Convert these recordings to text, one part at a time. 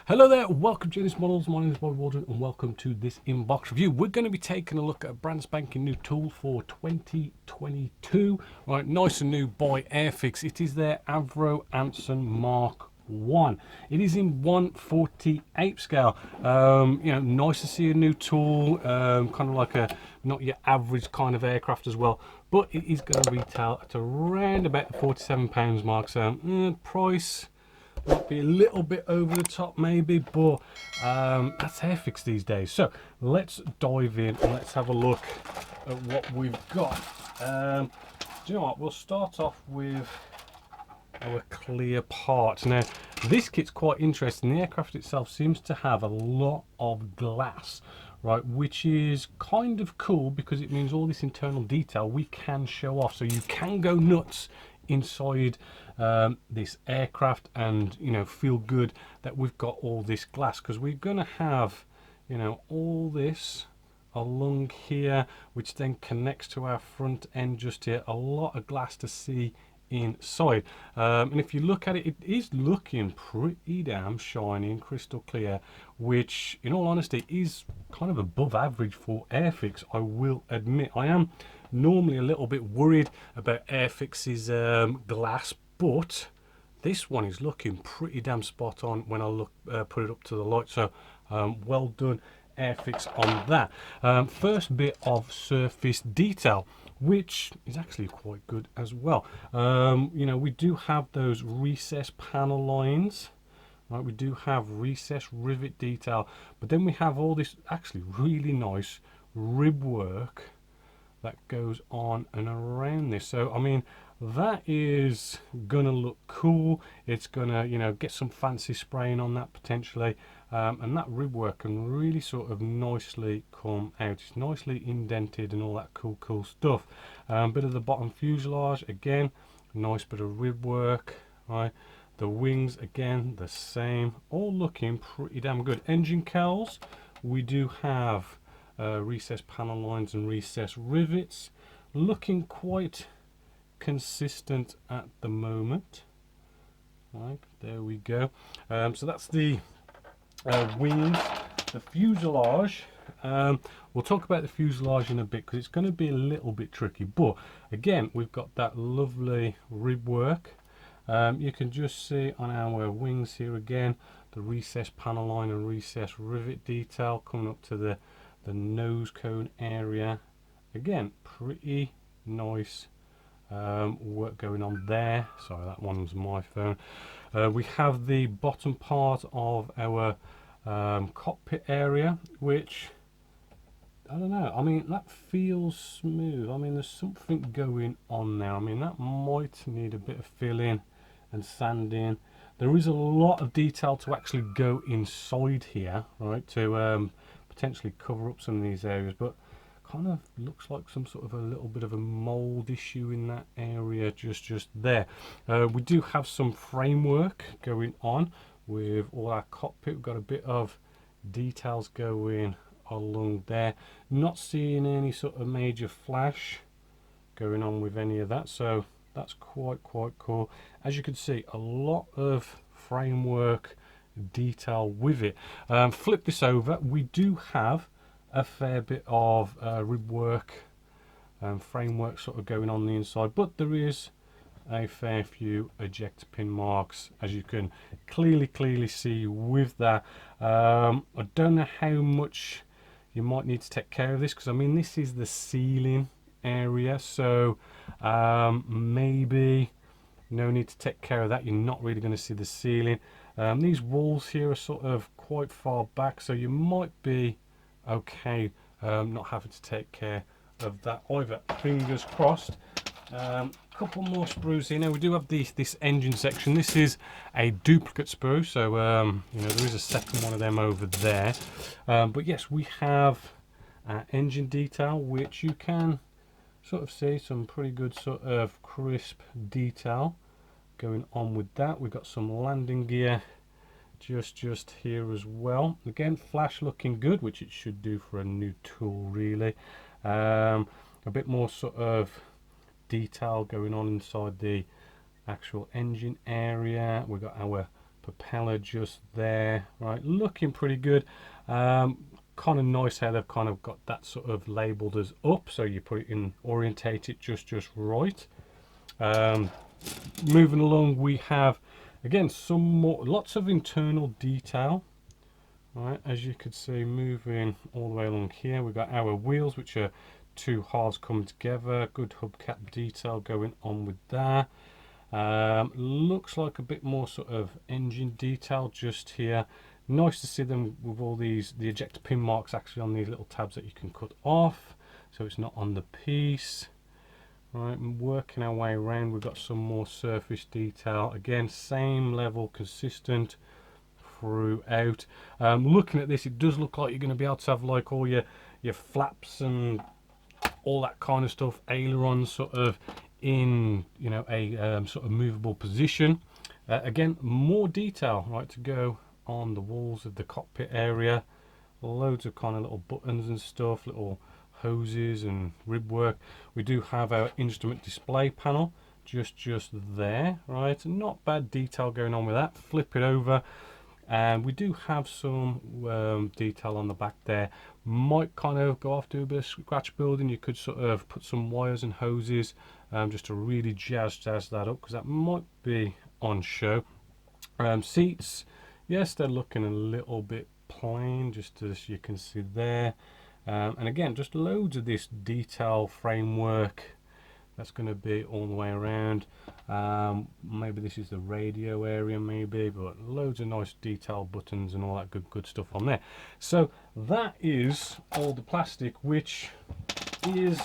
Hello there, welcome to Genius Models. My name is Bobby Waldron and welcome to this inbox review. We're going to be taking a look at a brand spanking new tool for 2022. Right, nice and new by Airfix. It is their Avro Anson Mark 1. It is in 1/48 scale. Nice to see a new tool, kind of like a not your average kind of aircraft as well. But it is going to retail at around about the £47 mark. So price might be a little bit over the top maybe, but that's Airfix these days. So let's dive in and let's have a look at what we've got. Do you know what, we'll start off with our clear part. Now this kit's quite interesting. The aircraft itself seems to have a lot of glass, right, which is kind of cool because it means all this internal detail we can show off, so you can go nuts inside this aircraft and feel good that we've got all this glass, because we're going to have all this along here, which then connects to our front end just here. A lot of glass to see inside, and if you look at it, it is looking pretty damn shiny and crystal clear, which in all honesty is kind of above average for Airfix. I will admit I am normally a little bit worried about Airfix's glass, but this one is looking pretty damn spot on when I put it up to the light. So well done Airfix on that. First bit of surface detail, which is actually quite good as well. We do have those recessed panel lines, right? We do have recessed rivet detail, but then we have all this actually really nice rib work that goes on and around this. So I mean, that is gonna look cool. It's gonna get some fancy spraying on that potentially, and that rib work can really sort of nicely come out. It's nicely indented and all that cool stuff. Bit of the bottom fuselage, again, nice bit of rib work, right? The wings, again, the same, all looking pretty damn good. Engine cowls, we do have recessed panel lines and recessed rivets, looking quite consistent at the moment. Right, there we go. So that's the wings. The fuselage, we'll talk about the fuselage in a bit because it's going to be a little bit tricky, but again, we've got that lovely rib work. You can just see on our wings here again the recessed panel line and recessed rivet detail coming up to the nose cone area. Again, pretty nice work going on there. Sorry, that one was my phone. We have the bottom part of our cockpit area, which I don't know, I mean, that feels smooth. I mean, there's something going on now. I mean, that might need a bit of filling and sanding. There is a lot of detail to actually go inside here, right, to potentially cover up some of these areas, but kind of looks like some sort of a little bit of a mold issue in that area just there. We do have some framework going on with all our cockpit. We've got a bit of details going along there. Not seeing any sort of major flash going on with any of that, so that's quite cool. As you can see, a lot of framework detail with it. Flip this over, we do have a fair bit of rib work and framework sort of going on the inside, but there is a fair few ejector pin marks, as you can clearly see with that. I don't know how much you might need to take care of this, because I mean, this is the ceiling area, so maybe no need to take care of that. You're not really going to see the ceiling. These walls here are sort of quite far back, so you might be okay not having to take care of that either. Fingers crossed. Couple more sprues here. Now we do have this engine section. This is a duplicate sprue, so there is a second one of them over there. But yes, we have engine detail, which you can sort of see some pretty good sort of crisp detail going on with that. We've got some landing gear just here as well. Again, flash looking good, which it should do for a new tool really. A bit more sort of detail going on inside the actual engine area. We've got our propeller just there, right, looking pretty good. Kind of nice how they've kind of got that sort of labeled as up, so you put it in, orientate it just right. Moving along, we have again some more, lots of internal detail. Right, as you can see, moving all the way along here, we've got our wheels, which are two halves coming together. Good hubcap detail going on with that. Looks like a bit more sort of engine detail just here. Nice to see them with all these, the ejector pin marks actually on these little tabs that you can cut off, so it's not on the piece. Right, and working our way around, we've got some more surface detail. Again, same level, consistent throughout. Looking at this, it does look like you're going to be able to have like all your flaps and all that kind of stuff, ailerons sort of in, you know, a sort of movable position. Again, more detail, right, to go on the walls of the cockpit area. Loads of kind of little buttons and stuff, little hoses and rib work. We do have our instrument display panel just there, right, not bad detail going on with that. Flip it over, and we do have some detail on the back there. Might kind of go off, do a bit of scratch building. You could sort of put some wires and hoses just to really jazz that up, because that might be on show. Seats, yes, they're looking a little bit plain, just as you can see there. And again, just loads of this detail framework that's going to be all the way around. Maybe this is the radio area, maybe, but loads of nice detail buttons and all that good stuff on there. So that is all the plastic, which is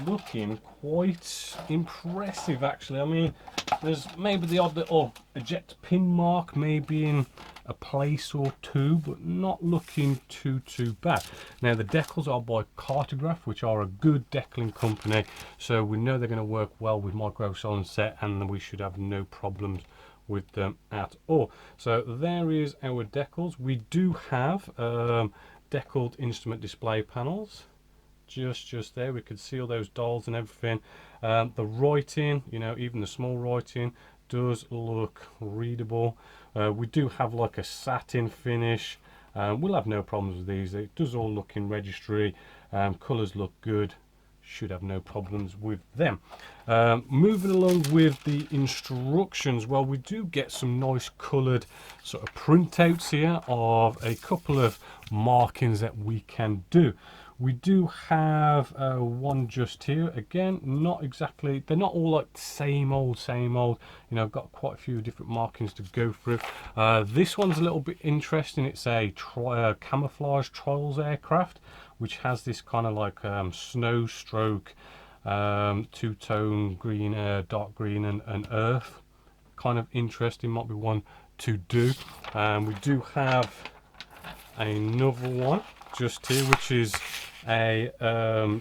looking quite impressive actually. I mean, there's maybe the odd little eject pin mark maybe in a place or two, but not looking too bad. Now the decals are by Cartograph, which are a good decaling company, so we know they're going to work well with micro solid set, and we should have no problems with them at all. So there is our decals. We do have decaled instrument display panels just there. We could see all those dials and everything. The writing, you know, even the small writing does look readable. We do have like a satin finish. We'll have no problems with these. It does all look in registry. Colours look good. Should have no problems with them. Moving along with the instructions, well, we do get some nice coloured sort of printouts here of a couple of markings that we can do. We do have one just here. Again, not exactly, they're not all like same old, you know. I've got quite a few different markings to go through. This one's a little bit interesting. It's a camouflage trials aircraft, which has this kind of like snow stroke two-tone green, dark green and earth. Kind of interesting, might be one to do. We do have another one just here, which is a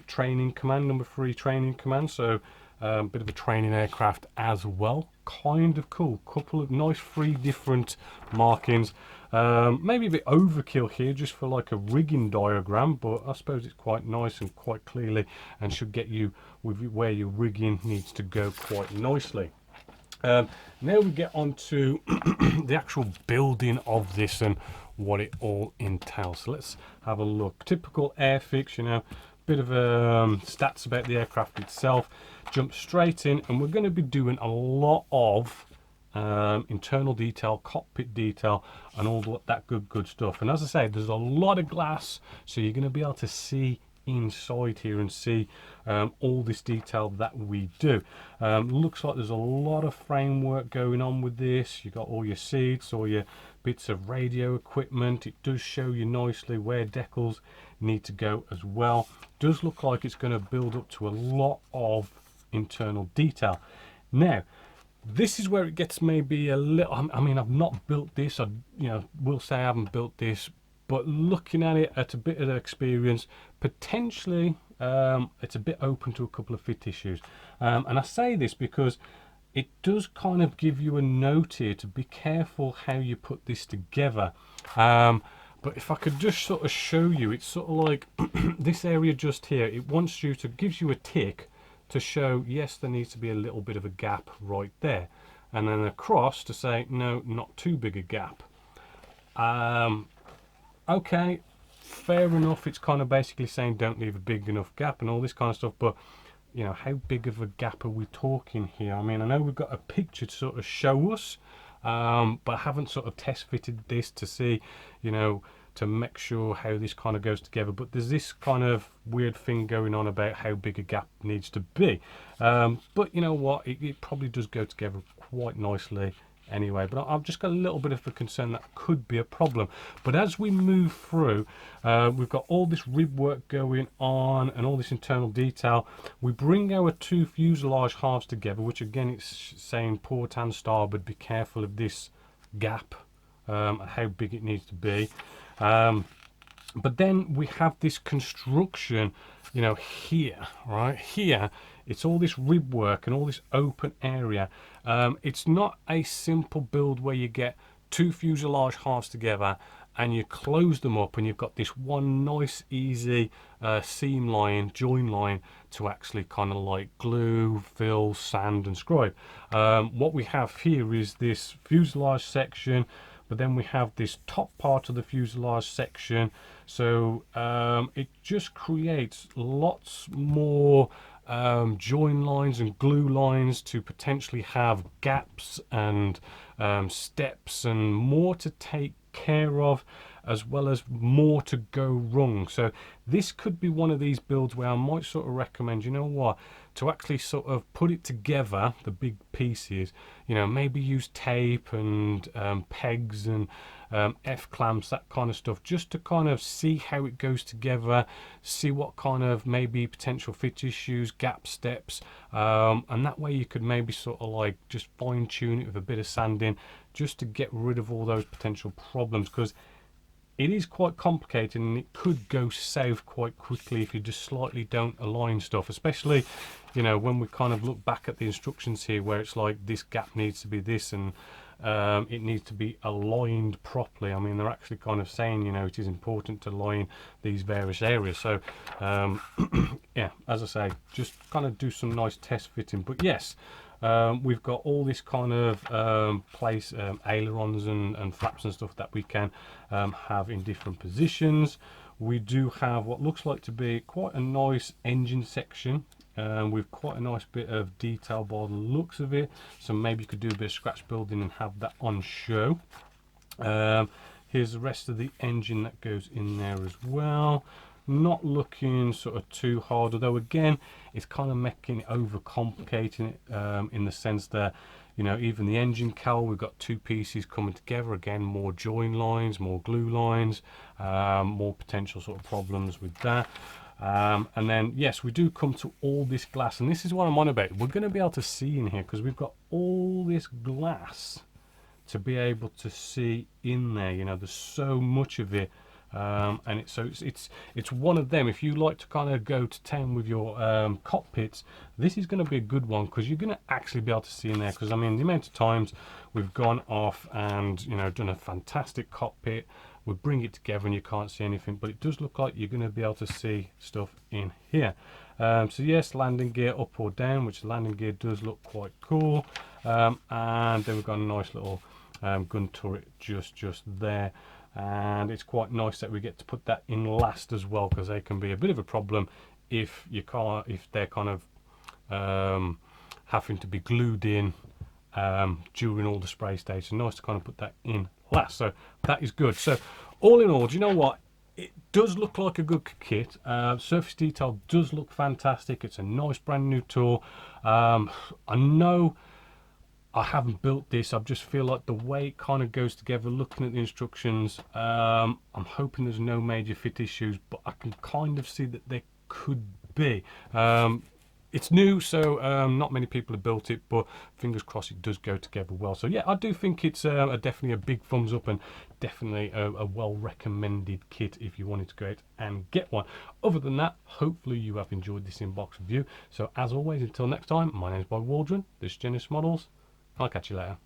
training command, number 3 training command, so bit of a training aircraft as well. Kind of cool, couple of nice 3 different markings. Maybe a bit overkill here just for like a rigging diagram, but I suppose it's quite nice and quite clearly, and should get you with where your rigging needs to go quite nicely. Now we get on to the actual building of this and what it all entails. So let's have a look. Typical Airfix, you know, bit of stats about the aircraft itself. Jump straight in, and we're going to be doing a lot of internal detail, cockpit detail, and all that good stuff. And as I say, there's a lot of glass, so you're going to be able to see inside here and see all this detail that we do. Looks like there's a lot of framework going on with this. You've got all your seats, all your bits of radio equipment. It does show you nicely where decals need to go as well. Does look like it's going to build up to a lot of internal detail. Now this is where it gets maybe a little, I mean, I've not built this, will say I haven't built this, but looking at it at a bit of experience, potentially it's a bit open to a couple of fit issues. And I say this because it does kind of give you a note here to be careful how you put this together. But if I could just sort of show you, it's sort of like this area just here, it wants you to, gives you a tick to show, yes, there needs to be a little bit of a gap right there. and then across to say no, not too big a gap. Okay, fair enough. It's kind of basically saying don't leave a big enough gap and all this kind of stuff, but you know, how big of a gap are we talking here? I mean, I know we've got a picture to sort of show us, but I haven't sort of test fitted this to see, you know, to make sure how this kind of goes together. But there's this kind of weird thing going on about how big a gap needs to be. But you know what, it probably does go together quite nicely anyway. But I've just got a little bit of a concern that could be a problem. But as we move through, we've got all this rib work going on and all this internal detail. We bring our two fuselage halves together, which again, it's saying port and starboard, be careful of this gap, how big it needs to be. But then we have this construction, you know, here, right here, it's all this rib work and all this open area. It's not a simple build where you get two fuselage halves together and you close them up and you've got this one nice easy seam line, join line to actually kind of like glue, fill, sand and scribe. What we have here is this fuselage section, but then we have this top part of the fuselage section. So it just creates lots more join lines and glue lines to potentially have gaps and steps and more to take care of, as well as more to go wrong. So this could be one of these builds where I might sort of recommend, you know what, to actually sort of put it together, the big pieces, you know, maybe use tape and pegs and F-clamps, that kind of stuff, just to kind of see how it goes together, see what kind of maybe potential fit issues, gap steps, and that way you could maybe sort of like just fine tune it with a bit of sanding just to get rid of all those potential problems, because it is quite complicated and it could go south quite quickly if you just slightly don't align stuff, especially, you know, when we kind of look back at the instructions here where it's like this gap needs to be this and it needs to be aligned properly. I mean, they're actually kind of saying, you know, it is important to align these various areas. So yeah, as I say, just kind of do some nice test fitting. But yes, we've got all this kind of place ailerons and flaps and stuff that we can have in different positions. We do have what looks like to be quite a nice engine section with quite a nice bit of detail by the looks of it, so maybe you could do a bit of scratch building and have that on show. Here's the rest of the engine that goes in there as well. Not looking sort of too hard, although again it's kind of making it over complicating it in the sense that, you know, even the engine cowl, we've got two pieces coming together, again more join lines, more glue lines, more potential sort of problems with that. And then yes, we do come to all this glass, and this is what I'm on about. We're going to be able to see in here because we've got all this glass to be able to see in there. You know, there's so much of it. And it's one of them. If you like to kind of go to town with your cockpits, this is going to be a good one because you're going to actually be able to see in there. Because I mean, the amount of times we've gone off and, you know, done a fantastic cockpit, we bring it together and you can't see anything, but it does look like you're going to be able to see stuff in here. So yes, landing gear up or down, which the landing gear does look quite cool. And then we've got a nice little gun turret just there. And it's quite nice that we get to put that in last as well, because they can be a bit of a problem if they're kind of having to be glued in during all the spray stage. So nice to kind of put that in last, so that is good. So all in all, do you know what, it does look like a good kit. Surface detail does look fantastic. It's a nice brand new tool. I know I haven't built this, I just feel like the way it kind of goes together, looking at the instructions, I'm hoping there's no major fit issues, but I can kind of see that there could be. It's new, so not many people have built it, but fingers crossed it does go together well. So yeah, I do think it's definitely a big thumbs up and definitely a well recommended kit if you wanted to go out and get one. Other than that, hopefully you have enjoyed this inbox review. So as always, until next time, my name is Bob Waldron, this is Genesis Models. I'll catch you later.